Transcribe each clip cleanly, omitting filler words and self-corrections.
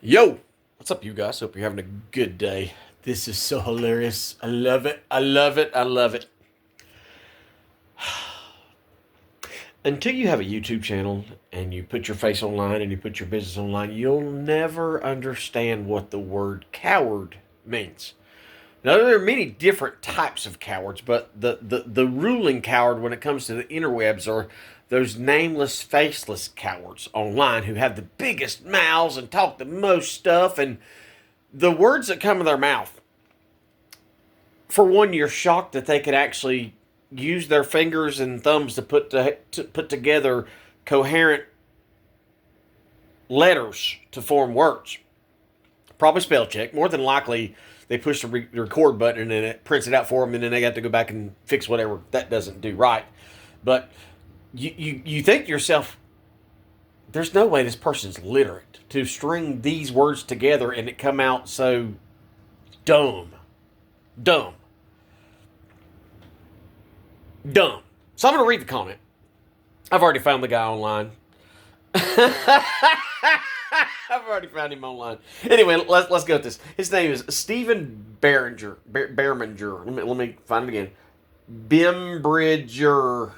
Yo, what's up, you guys? Hope you're having a good day. This is so hilarious. I love it. I love it. I love it. Until you have a YouTube channel and you put your face online and you put your business online, you'll never understand what the word coward means. Now, there are many different types of cowards, but the ruling coward when it comes to the interwebs are those nameless, faceless cowards online who have the biggest mouths and talk the most stuff. And the words that come in their mouth, for one, you're shocked that they could actually use their fingers and thumbs to put together coherent letters to form words. Probably spell check. More than likely, they push the record button and it prints it out for them, and then they got to go back and fix whatever that doesn't do right. But you think to yourself, there's no way this person's literate to string these words together and it come out so dumb. Dumb. Dumb. So I'm going to read the comment. I've already found the guy online. I've already found him online. Anyway, let's go with this. His name is Stephen Berenger. Let me find it again. Bimbridger.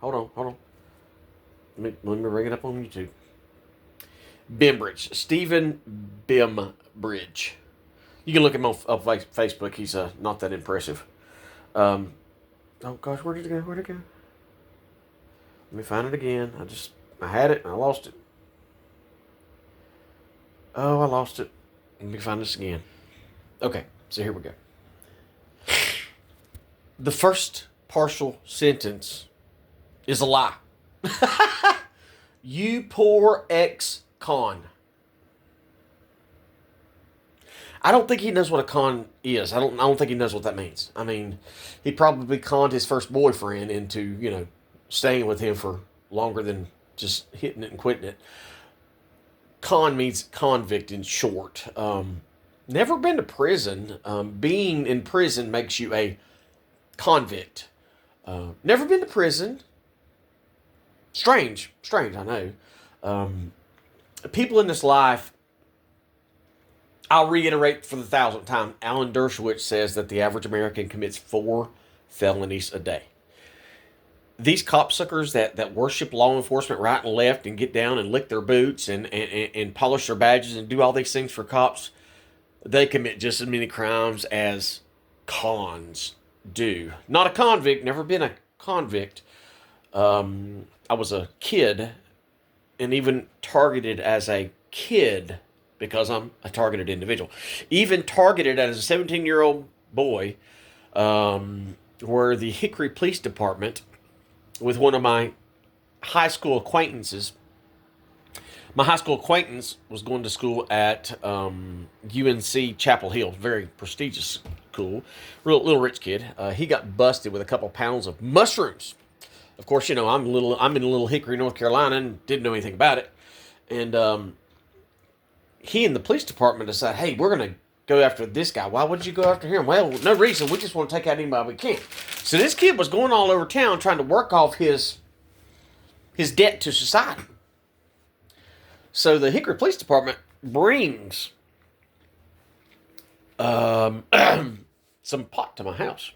Hold on. Let me bring it up on YouTube. Bimbridge. Stephen Bimbridge. You can look him on Facebook. He's not that impressive. Oh gosh, where did it go? Let me find it again. I had it and I lost it. Oh, I lost it. Let me find this again. Okay, so here we go. The first partial sentence is a lie. You poor ex-con. I don't think he knows what a con is. I don't think he knows what that means. I mean, he probably conned his first boyfriend into, staying with him for longer than just hitting it and quitting it. Con means convict in short. Never been to prison. Being in prison makes you a convict. Never been to prison. Strange, I know. People in this life, I'll reiterate for the 1,000th time, Alan Dershowitz says that the average American commits 4 felonies a day. These copsuckers that worship law enforcement right and left and get down and lick their boots and polish their badges and do all these things for cops, they commit just as many crimes as cons do. Not a convict, never been a convict. I was a kid and even targeted as a kid because I'm a targeted individual. Even targeted as a 17-year-old boy, where the Hickory Police Department, with one of my high school acquaintances. My high school acquaintance was going to school at UNC Chapel Hill, very prestigious school, little rich kid. He got busted with a couple pounds of mushrooms. Of course, I'm in little Hickory, North Carolina, and didn't know anything about it. And he and the police department decided, hey, we're going to go after this guy. Why would you go after him? Well, no reason. We just want to take out anybody we can. So this kid was going all over town trying to work off his debt to society. So the Hickory Police Department brings some pot to my house.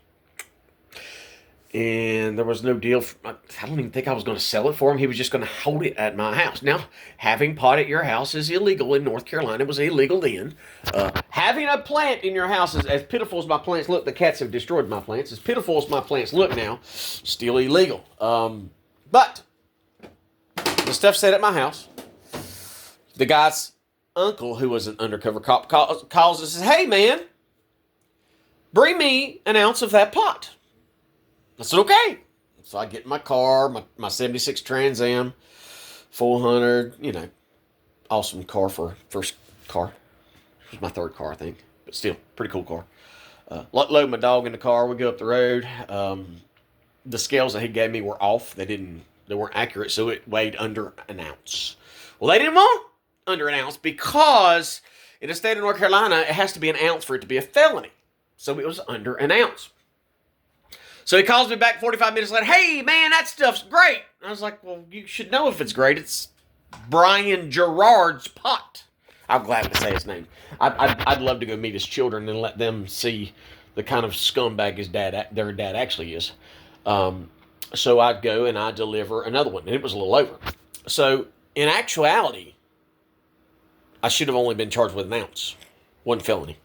And there was no deal. I don't even think I was going to sell it for him. He was just going to hold it at my house. Now, having pot at your house is illegal in North Carolina. It was illegal then. Having a plant in your house is as pitiful as my plants look. The cats have destroyed my plants. As pitiful as my plants look now, still illegal. But the stuff stayed at my house. The guy's uncle, who was an undercover cop, calls and says, hey, man, bring me an ounce of that pot. I said, okay. So I get in my car, my 76 Trans Am, 400, awesome car for first car. It was my third car, I think. But still, pretty cool car. Load my dog in the car. We go up the road. The scales that he gave me were off. They weren't accurate, so it weighed under an ounce. Well, they didn't want under an ounce because in the state of North Carolina, it has to be an ounce for it to be a felony. So it was under an ounce. So he calls me back 45 minutes later. Hey, man, that stuff's great. I was like, well, you should know if it's great. It's Brian Gerard's pot. I'll gladly say his name. I'd love to go meet his children and let them see the kind of scumbag their dad actually is. So I'd go and I'd deliver another one, and it was a little over. So in actuality, I should have only been charged with an ounce, one felony.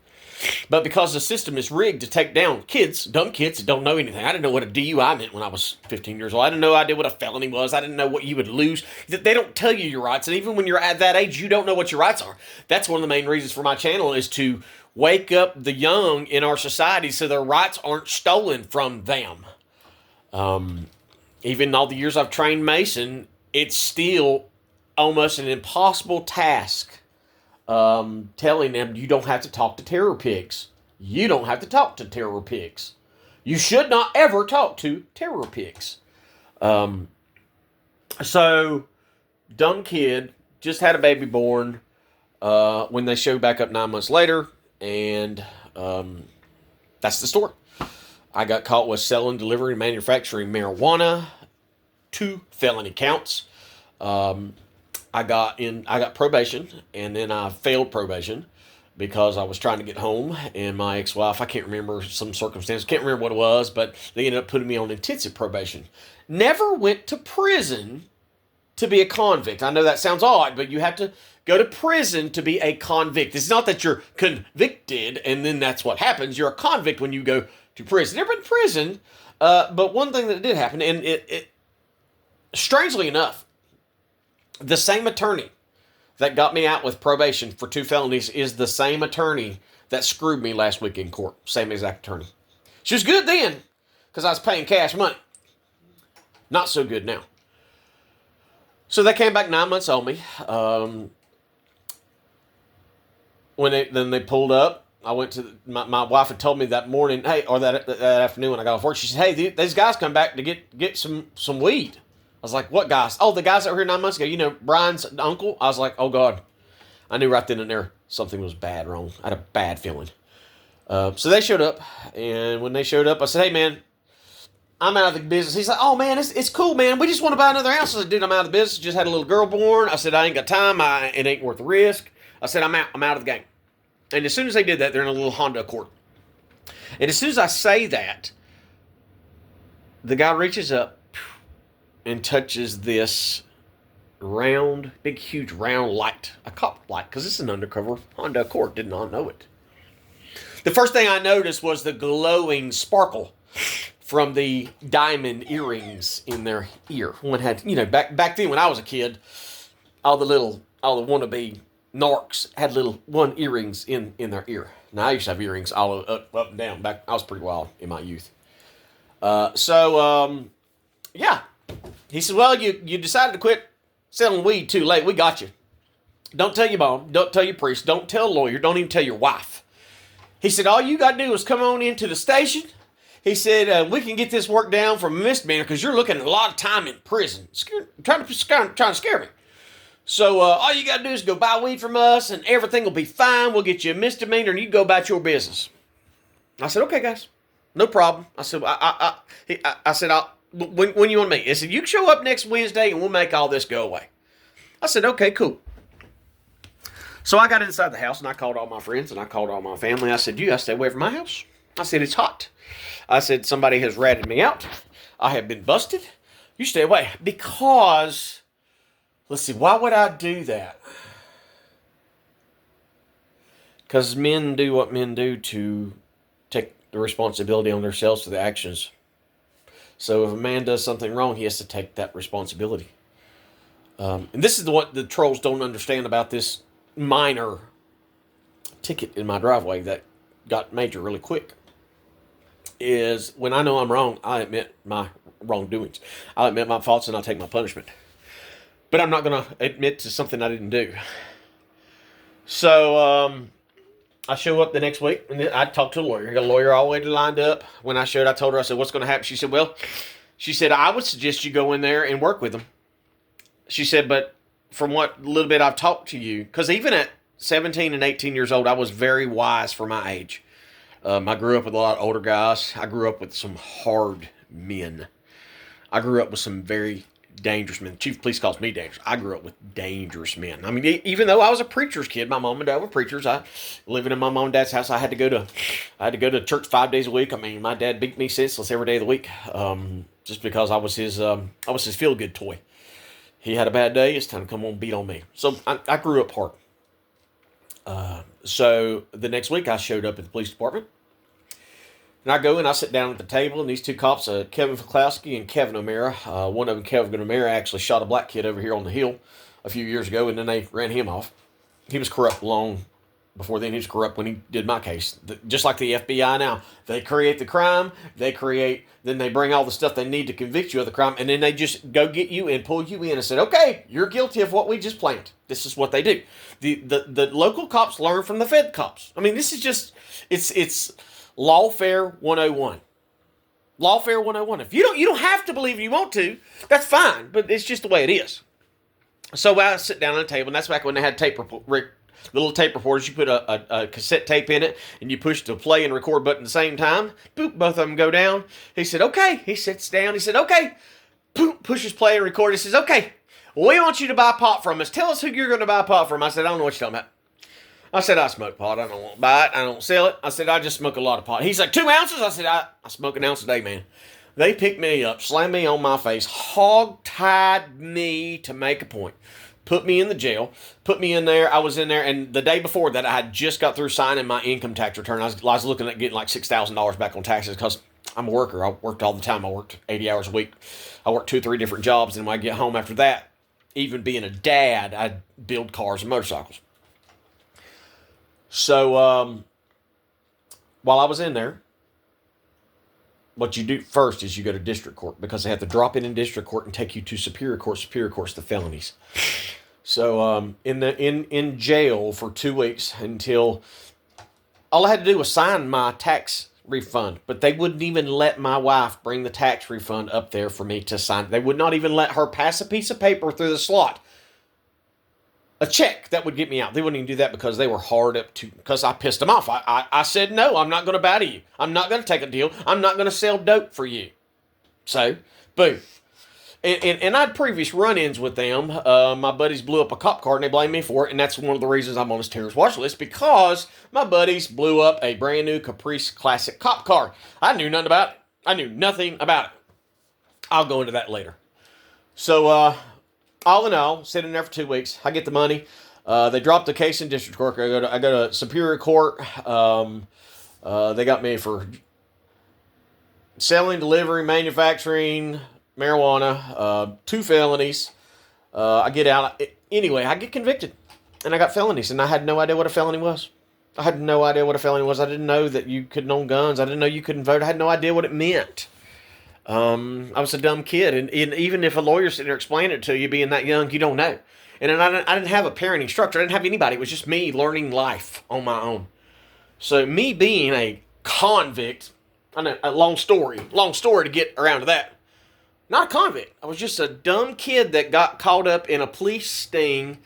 But because the system is rigged to take down kids, dumb kids that don't know anything. I didn't know what a DUI meant when I was 15 years old. I didn't know idea what a felony was. I didn't know what you would lose. They don't tell you your rights. And even when you're at that age, you don't know what your rights are. That's one of the main reasons for my channel is to wake up the young in our society so their rights aren't stolen from them. Even all the years I've trained Mason, it's still almost an impossible task telling them you don't have to talk to terror pigs. You don't have to talk to terror pigs. You should not ever talk to terror pigs. So, dumb kid, just had a baby born when they showed back up 9 months later, and that's the story. I got caught with selling, delivering, and manufacturing marijuana, 2 felony counts. I got probation, and then I failed probation because I was trying to get home, and my ex-wife, I can't remember some circumstance, can't remember what it was, but they ended up putting me on intensive probation. Never went to prison to be a convict. I know that sounds odd, but you have to go to prison to be a convict. It's not that you're convicted, and then that's what happens. You're a convict when you go to prison. Never been to prison, but one thing that did happen, and it strangely enough, the same attorney that got me out with probation for 2 felonies is the same attorney that screwed me last week in court. Same exact attorney. She was good then because I was paying cash money. Not so good now. So they came back 9 months on me. When they pulled up, I went to my wife had told me that morning, hey, or that afternoon when I got off work, she said, hey, these guys come back to get some weed. I was like, what guys? Oh, the guys that were here 9 months ago. You know, Brian's uncle. I was like, oh, God. I knew right then and there something was bad wrong. I had a bad feeling. So they showed up. And when they showed up, I said, hey, man, I'm out of the business. He's like, oh, man, it's cool, man. We just want to buy another house. I said, dude, I'm out of the business. Just had a little girl born. I said, I ain't got time. It ain't worth the risk. I said, I'm out. I'm out of the game. And as soon as they did that, they're in a little Honda Accord. And as soon as I say that, the guy reaches up and touches this round, big, huge, round light. A cop light, because it's an undercover Honda Accord. Did not know it. The first thing I noticed was the glowing sparkle from the diamond earrings in their ear. One had, back then when I was a kid, all the wannabe narcs had little one earrings in their ear. Now I used to have earrings all up and down. Back, I was pretty wild in my youth. Yeah. He said, well, you decided to quit selling weed too late. We got you. Don't tell your mom. Don't tell your priest. Don't tell a lawyer. Don't even tell your wife. He said, all you got to do is come on into the station. He said, we can get this work down from a misdemeanor because you're looking at a lot of time in prison. Trying to scare me. So all you got to do is go buy weed from us and everything will be fine. We'll get you a misdemeanor and you go about your business. I said, okay, guys. No problem. I said, I said, when you want to meet? He said, you can show up next Wednesday and we'll make all this go away. I said, okay, cool. So I got inside the house and I called all my friends and I called all my family. I said, you got to stay away from my house. I said, it's hot. I said, somebody has ratted me out. I have been busted. You stay away. Because, let's see, why would I do that? Because men do what men do to take the responsibility on themselves for the actions. So if a man does something wrong, he has to take that responsibility. And this is what the trolls don't understand about this minor ticket in my driveway that got major really quick. Is when I know I'm wrong, I admit my wrongdoings. I'll admit my faults and I'll take my punishment. But I'm not going to admit to something I didn't do. So I show up the next week and I talked to a lawyer. I got a lawyer all the way lined up. When I showed, I told her, I said, what's going to happen? She said, I would suggest you go in there and work with them. She said, but from what little bit I've talked to you, because even at 17 and 18 years old, I was very wise for my age. I grew up with a lot of older guys. I grew up with some hard men. I grew up with some very dangerous men. The chief of police calls me dangerous. I grew up with dangerous men. I mean, even though I was a preacher's kid, my mom and dad were preachers. I living in my mom and dad's house. I had to go to church 5 days a week. I mean, my dad beat me senseless every day of the week, just because I was his feel good toy. He had a bad day. It's time to come on and beat on me. So I grew up hard. So the next week I showed up at the police department. And I go and I sit down at the table, and these two cops, Kevin Fiklowski and Kevin O'Mara, one of them, Kevin O'Mara, actually shot a black kid over here on the hill a few years ago, and then they ran him off. He was corrupt long before then. He was corrupt when he did my case. Just like the FBI now. They create the crime, then they bring all the stuff they need to convict you of the crime, and then they just go get you and pull you in and say, okay, you're guilty of what we just planned. This is what they do. The local cops learn from the Fed cops. I mean, this is just, it's Lawfare 101. Lawfare 101. If you don't have to believe you want to, that's fine, but it's just the way it is. So I sit down at a table, and that's back when they had little tape recorders. You put a cassette tape in it, and you push the play and record button at the same time. Boop, both of them go down. He said, okay. He sits down. He said, okay. Boop, pushes play and record. He says, okay, we want you to buy pot from us. Tell us who you're going to buy pot from. I said, I don't know what you're talking about. I said, I smoke pot. I don't want to buy it. I don't sell it. I said, I just smoke a lot of pot. He's like, 2 ounces? I said, I smoke an ounce a day, man. They picked me up, slammed me on my face, hog-tied me to make a point. Put me in the jail, put me in there. I was in there, and the day before that, I had just got through signing my income tax return. I was looking at getting like $6,000 back on taxes because I'm a worker. I worked all the time. I worked 80 hours a week. I worked 2 or 3 different jobs, and when I get home after that, even being a dad, I'd build cars and motorcycles. So while I was in there, what you do first is you go to district court, because they have to drop it in district court and take you to superior court. Superior court's the felonies. So in jail for 2 weeks, until all I had to do was sign my tax refund, but they wouldn't even let my wife bring the tax refund up there for me to sign. They would not even let her pass a piece of paper through the slot. A check that would get me out. They wouldn't even do that because they were hard up to, because I pissed them off. I said, no, I'm not going to bow to you. I'm not going to take a deal. I'm not going to sell dope for you. So, boom. And I had previous run-ins with them. My buddies blew up a cop car and they blamed me for it. And that's one of the reasons I'm on this terrorist watch list, because my buddies blew up a brand new Caprice Classic cop car. I knew nothing about it. I knew nothing about it. I'll go into that later. So, all in all, sitting there for 2 weeks, I get the money. They dropped the case in district court. I go to superior court. They got me for selling, delivering, manufacturing marijuana, 2 felonies. I get out. Anyway, I get convicted, and I got felonies, and I had no idea what a felony was. I had no idea what a felony was. I didn't know that you couldn't own guns. I didn't know you couldn't vote. I had no idea what it meant. I was a dumb kid, and even if a lawyer's sitting there explaining it to you, being that young, you don't know. And then I didn't have a parenting structure. I didn't have anybody. It was just me learning life on my own. So me being a convict, I know, a long story to get around to that. Not a convict. I was just a dumb kid that got caught up in a police sting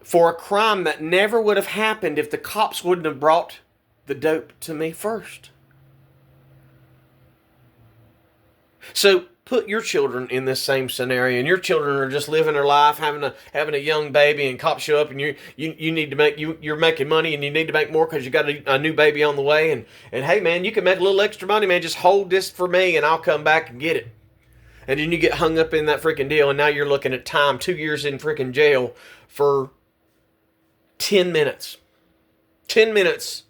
for a crime that never would have happened if the cops wouldn't have brought the dope to me first. So put your children in this same scenario, and your children are just living their life, having a young baby, and cops show up, and you need to make you're making money, and you need to make more because you got a new baby on the way, and hey man, you can make a little extra money, man. Just hold this for me, and I'll come back and get it. And then you get hung up in that freaking deal, and now you're looking at time, 2 years in freaking jail for 10 minutes. 10 minutes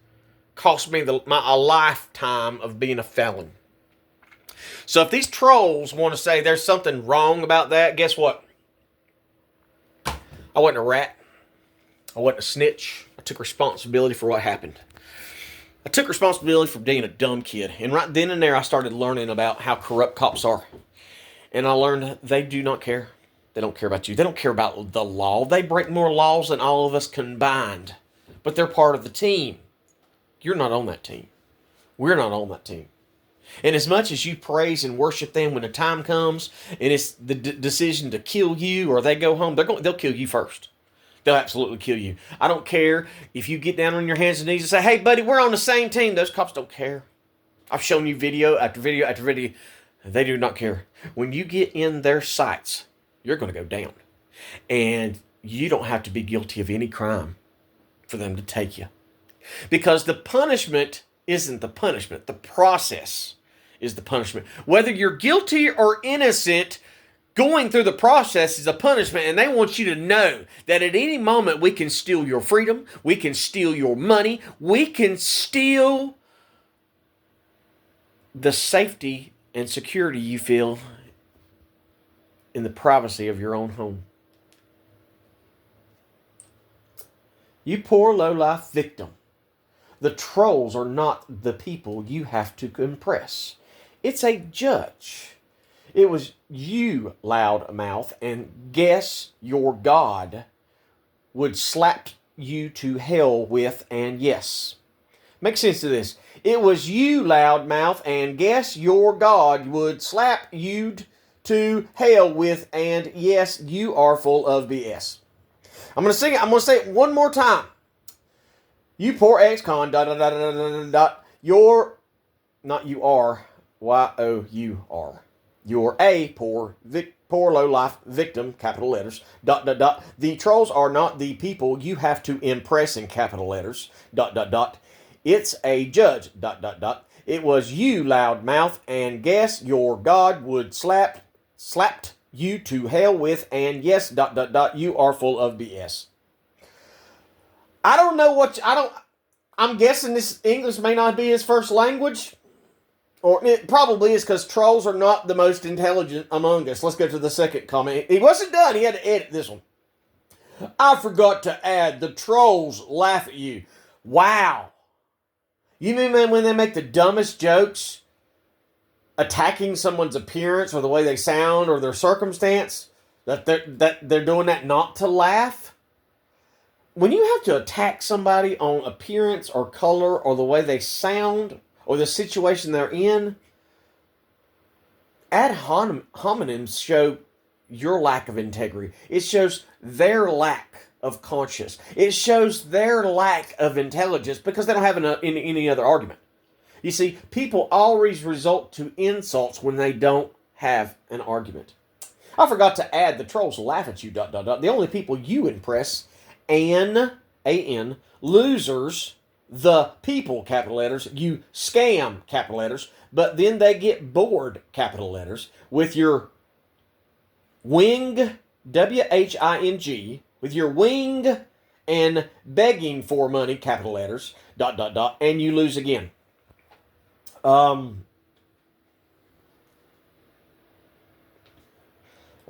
cost me a lifetime of being a felon. So if these trolls want to say there's something wrong about that, guess what? I wasn't a rat. I wasn't a snitch. I took responsibility for what happened. I took responsibility for being a dumb kid. And right then and there, I started learning about how corrupt cops are. And I learned they do not care. They don't care about you. They don't care about the law. They break more laws than all of us combined. But they're part of the team. You're not on that team. We're not on that team. And as much as you praise and worship them, when the time comes and it's the decision to kill you or they go home, they'll kill you first. They'll absolutely kill you. I don't care if you get down on your hands and knees and say, hey, buddy, we're on the same team. Those cops don't care. I've shown you video after video after video. They do not care. When you get in their sights, you're going to go down. And you don't have to be guilty of any crime for them to take you. Because the punishment isn't the punishment. The process is the punishment. Whether you're guilty or innocent, going through the process is a punishment, and they want you to know that at any moment we can steal your freedom, we can steal your money, we can steal the safety and security you feel in the privacy of your own home. You poor low-life victim. The trolls are not the people you have to impress. It's a judge. It was you, loudmouth, and guess your God would slap you to hell with, and yes. Make sense of this. It was you, loudmouth, and guess your God would slap you to hell with, and yes, you are full of BS. I'm going to sing it. I'm going to say it one more time. You poor ex-con, dot, dot, dot, dot, dot, dot. You're, not you are, Y-O-U-R. You're a poor low-life victim, capital letters, dot, dot, dot. The trolls are not the people you have to impress in capital letters, dot, dot, dot. It's a judge, dot, dot, dot. It was you, loudmouth, and guess your God would slapped you to hell with, and yes, dot, dot, dot, you are full of BS. I don't know I'm guessing this English may not be his first language. Or it probably is, because trolls are not the most intelligent among us. Let's go to the second comment. He wasn't done. He had to edit this one. I forgot to add, the trolls laugh at you. Wow. You mean when they make the dumbest jokes, attacking someone's appearance or the way they sound or their circumstance, that they're doing that not to laugh? When you have to attack somebody on appearance or color or the way they sound or the situation they're in, ad hominems show your lack of integrity. It shows their lack of conscience. It shows their lack of intelligence because they don't have any other argument. You see, people always resort to insults when they don't have an argument. I forgot to add, the trolls laugh at you, dot, dot, dot. The only people you impress, A-N, losers, the people, capital letters, you scam, capital letters, but then they get bored, capital letters, with your wing, W-H-I-N-G, with your wing and begging for money, capital letters, dot, dot, dot, and you lose again. I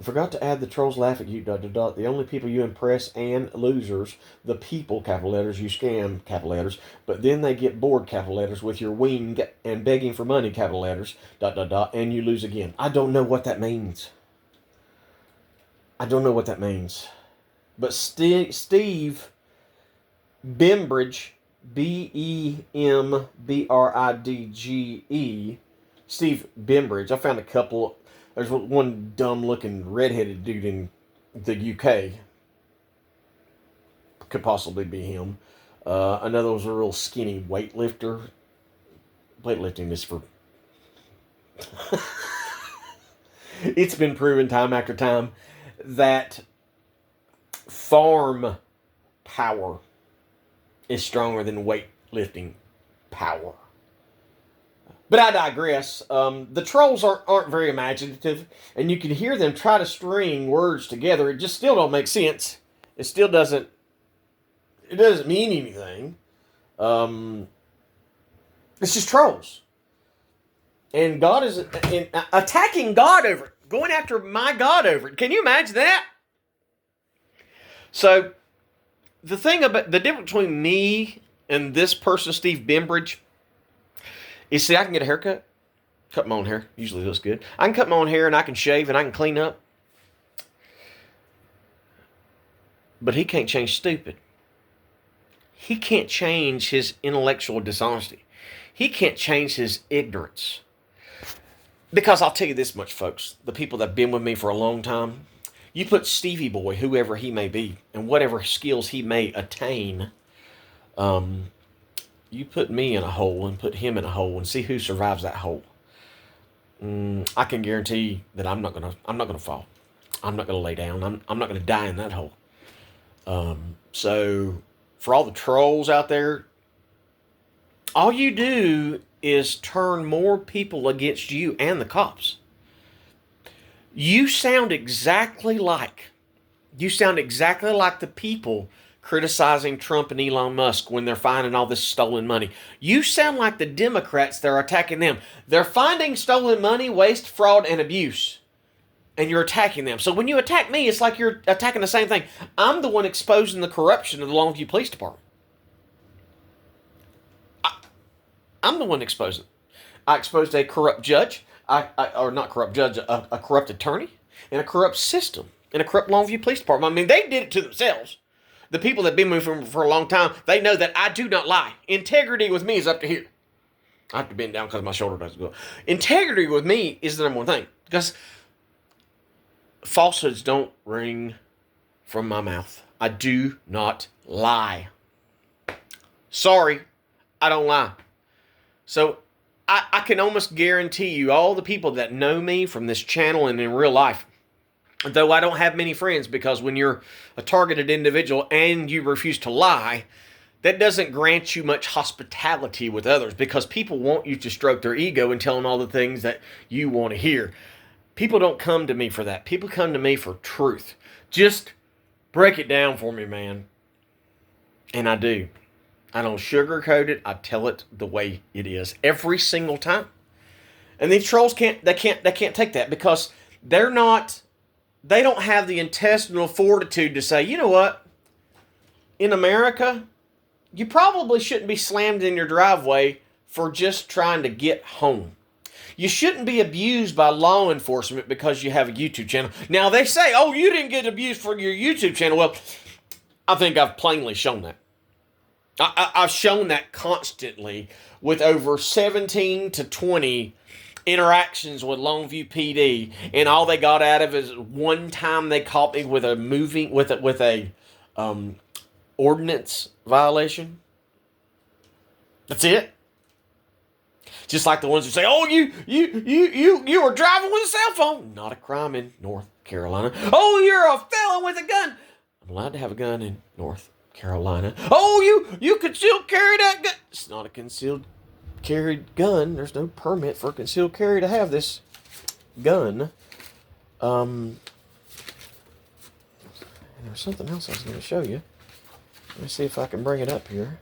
forgot to add, the trolls laugh at you, dot, dot, dot. The only people you impress and losers, the people, capital letters, you scam, capital letters, but then they get bored, capital letters, with your wing and begging for money, capital letters, dot, dot, dot, and you lose again. I don't know what that means. But Steve Bembridge, B-E-M-B-R-I-D-G-E, Steve Bembridge, I found a couple. There's one dumb-looking redheaded dude in the UK. Could possibly be him. Another was a real skinny weightlifter. Weightlifting is for... It's been proven time after time that farm power is stronger than weightlifting power. But I digress. The trolls aren't very imaginative, and you can hear them try to string words together. It just still don't make sense. It still doesn't. It doesn't mean anything. It's just trolls, and God is attacking God over it, going after my God over it. Can you imagine that? So, the thing about the difference between me and this person, Steve Bembridge, is, see, I can get a haircut, cut my own hair, usually looks good. I can cut my own hair and I can shave and I can clean up. But he can't change stupid. He can't change his intellectual dishonesty. He can't change his ignorance. Because I'll tell you this much, folks, the people that have been with me for a long time, you put Stevie Boy, whoever he may be, and whatever skills he may attain, you put me in a hole and put him in a hole and see who survives that hole. I can guarantee that I'm not gonna fall. I'm not gonna lay down. I'm not gonna die in that hole. So for all the trolls out there, all you do is turn more people against you and the cops. You sound exactly like the people criticizing Trump and Elon Musk when they're finding all this stolen money. You sound like the Democrats that are attacking them. They're finding stolen money, waste, fraud, and abuse, and you're attacking them. So when you attack me, it's like you're attacking the same thing. I'm the one exposing the corruption of the Longview Police Department. I'm the one exposing. I exposed a corrupt judge, or not corrupt judge, a corrupt attorney, and a corrupt system, and a corrupt Longview Police Department. I mean, they did it to themselves. The people that have been moving for a long time, they know that I do not lie. Integrity with me is up to here. I have to bend down because my shoulder doesn't go. Integrity with me is the number one thing. Because falsehoods don't ring from my mouth. I do not lie. Sorry, I don't lie. So I can almost guarantee you, all the people that know me from this channel and in real life, though I don't have many friends, because when you're a targeted individual and you refuse to lie, that doesn't grant you much hospitality with others, because people want you to stroke their ego and tell them all the things that you want to hear. People don't come to me for that. People come to me for truth. Just break it down for me, man. And I do. I don't sugarcoat it. I tell it the way it is every single time. And these trolls can't take that, because they don't have the intestinal fortitude to say, you know what? In America, you probably shouldn't be slammed in your driveway for just trying to get home. You shouldn't be abused by law enforcement because you have a YouTube channel. Now, they say, oh, you didn't get abused for your YouTube channel. Well, I think I've plainly shown that. I've shown that constantly with over 17 to 20 interactions with Longview PD, and all they got out of it is one time they caught me with a ordinance violation. That's it. Just like the ones who say, "Oh, you were driving with a cell phone." Not a crime in North Carolina. "Oh, you're a felon with a gun." I'm allowed to have a gun in North Carolina. "Oh, you could still carry that gun." It's not a concealed carried gun. There's no permit for concealed carry to have this gun. And there's something else I was going to show you. Let me see if I can bring it up here.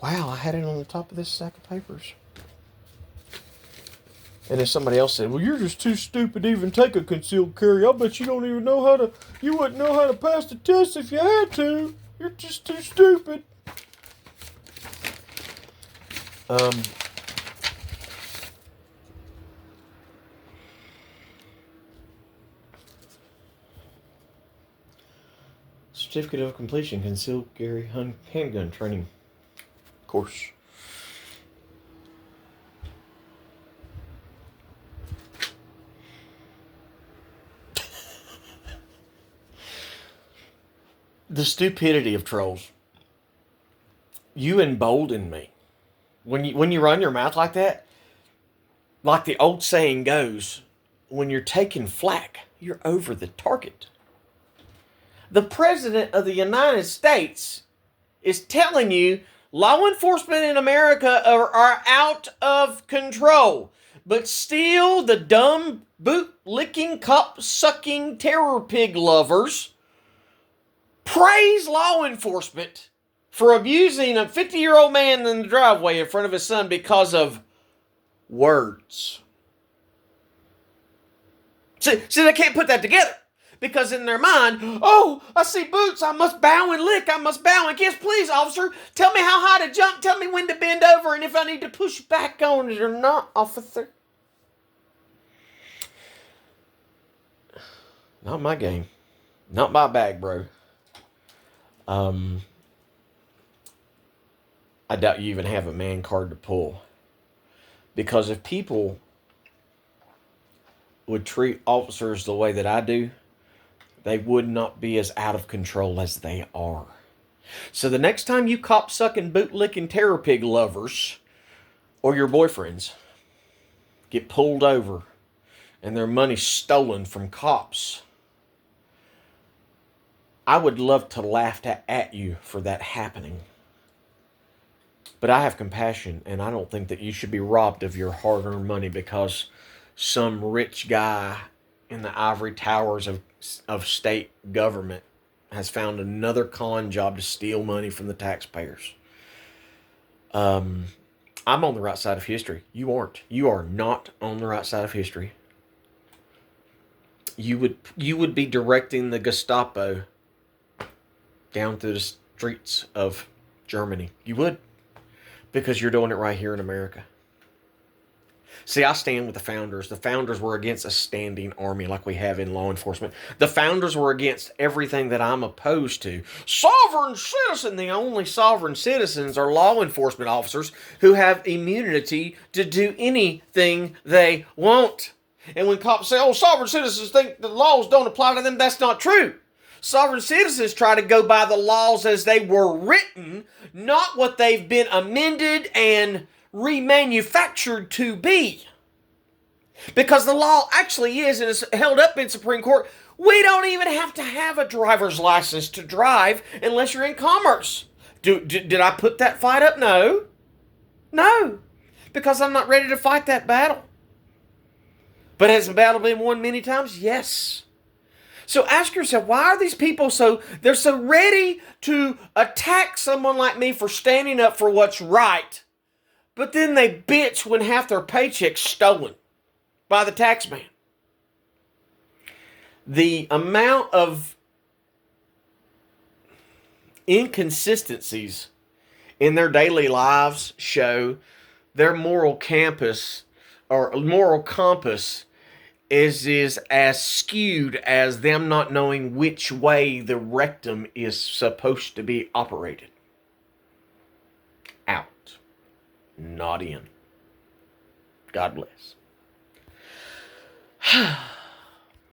Wow, I had it on the top of this sack of papers. And then somebody else said, "Well, you're just too stupid to even take a concealed carry. I bet you don't even know you wouldn't know how to pass the test if you had to. You're just too stupid." Certificate of Completion, Concealed Carry Handgun Training Course. The stupidity of trolls. You embolden me. When you run your mouth like that, like the old saying goes, when you're taking flack, you're over the target. The President of the United States is telling you law enforcement in America are out of control. But still, the dumb, boot-licking, cop-sucking terror pig lovers praise law enforcement for abusing a 50-year-old man in the driveway in front of his son because of words. See, they can't put that together. Because in their mind, "Oh, I see boots, I must bow and lick, I must bow and kiss. Please, officer, tell me how high to jump, tell me when to bend over, and if I need to push back on it or not, officer." Not my game. Not my bag, bro. I doubt you even have a man card to pull. Because if people would treat officers the way that I do, they would not be as out of control as they are. So the next time you cop-sucking, boot-licking terror pig lovers, or your boyfriends, get pulled over and their money stolen from cops, I would love to laugh at you for that happening. But I have compassion, and I don't think that you should be robbed of your hard-earned money because some rich guy in the ivory towers of state government has found another con job to steal money from the taxpayers. I'm on the right side of history. You aren't. You are not on the right side of history. You would be directing the Gestapo down through the streets of Germany. You would, because you're doing it right here in America. See, I stand with the founders. The founders were against a standing army like we have in law enforcement. The founders were against everything that I'm opposed to. Sovereign citizen. The only sovereign citizens are law enforcement officers who have immunity to do anything they want. And when cops say, oh, sovereign citizens think the laws don't apply to them, that's not true. Sovereign citizens try to go by the laws as they were written, not what they've been amended and remanufactured to be. Because the law actually is, and is held up in Supreme Court, we don't even have to have a driver's license to drive unless you're in commerce. Did I put that fight up? No. No. Because I'm not ready to fight that battle. But has the battle been won many times? Yes. So ask yourself, why are these people they're so ready to attack someone like me for standing up for what's right, but then they bitch when half their paycheck's stolen by the tax man? The amount of inconsistencies in their daily lives show their moral compass is as skewed as them not knowing which way the rectum is supposed to be operated. Out. Not in. God bless.